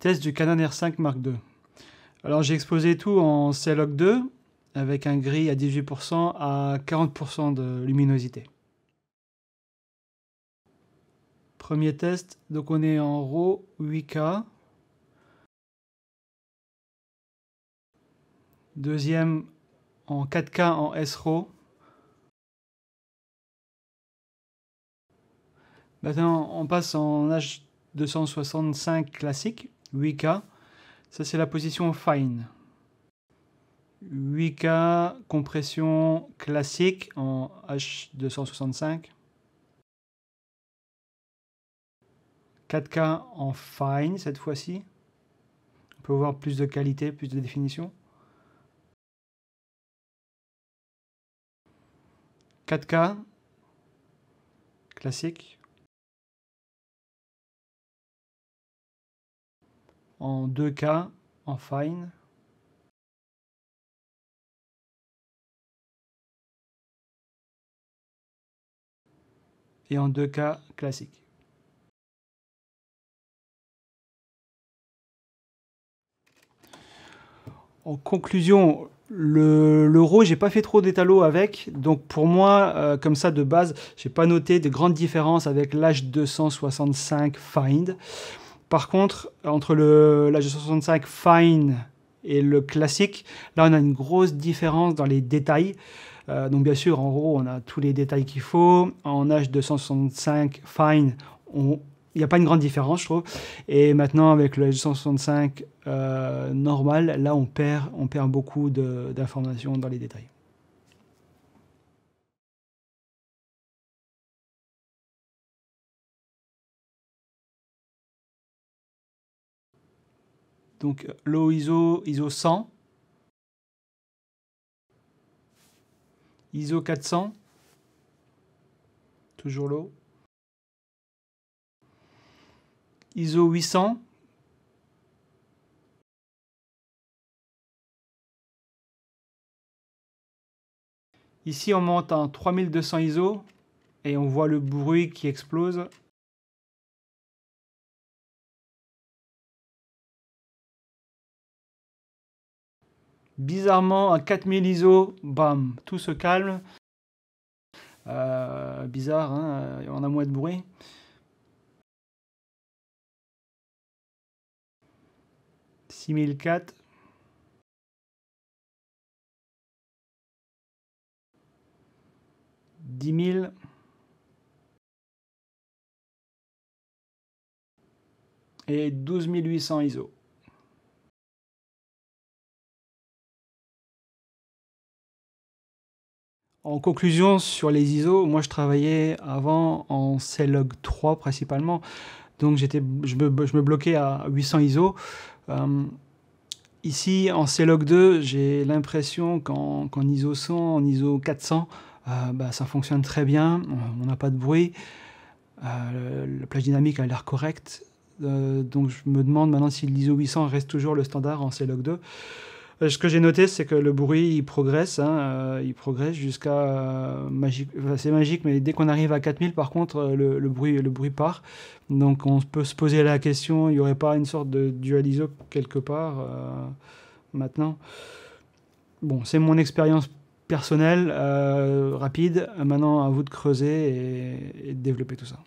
Test du Canon R5 Mark II. Alors j'ai exposé tout en C-Log 2 avec un gris à 18% à 40% de luminosité. Premier test, donc on est en RAW 8K. Deuxième en 4K en S-RAW. Maintenant on passe en H265 classique, 8K. Ça c'est la position Fine. 8K compression classique en H265. 4K en Fine cette fois-ci. On peut voir plus de qualité, plus de définition. 4K classique. En 2K en Fine. Et en 2K classique. En conclusion, le RAW, j'ai pas fait trop d'étalons avec, donc pour moi, comme ça de base, j'ai pas noté de grandes différences avec l'H265 Fine. Par contre, entre l'H265 Fine et le classique, là on a une grosse différence dans les détails. Donc bien sûr, en RAW, on a tous les détails qu'il faut. En H265 Fine, il n'y a pas une grande différence, je trouve. Et maintenant, avec le H265 normal, là, on perd beaucoup d'informations dans les détails. Donc, low ISO 100. ISO 400. Toujours low. ISO 800. Ici, on monte en 3200 ISO et on voit le bruit qui explose. Bizarrement, à 4000 ISO, bam, tout se calme. Bizarre, hein, on a moins de bruit. 6004. 10 000. Et 12 800 ISO. En conclusion sur les ISO, moi je travaillais avant en C-Log 3 principalement, donc je me bloquais à 800 ISO. Ici en C-Log 2, j'ai l'impression qu'en ISO 100, en ISO 400, ça fonctionne très bien, on n'a pas de bruit, la plage dynamique a l'air correcte, donc je me demande maintenant si l'ISO 800 reste toujours le standard en C-Log 2. Ce que j'ai noté, c'est que le bruit, il progresse, il progresse jusqu'à magique. Enfin, c'est magique, mais dès qu'on arrive à 4000, par contre, le bruit part. Donc, on peut se poser la question, il n'y aurait pas une sorte de dual ISO quelque part maintenant. Bon, c'est mon expérience personnelle, rapide. Maintenant, à vous de creuser et de développer tout ça.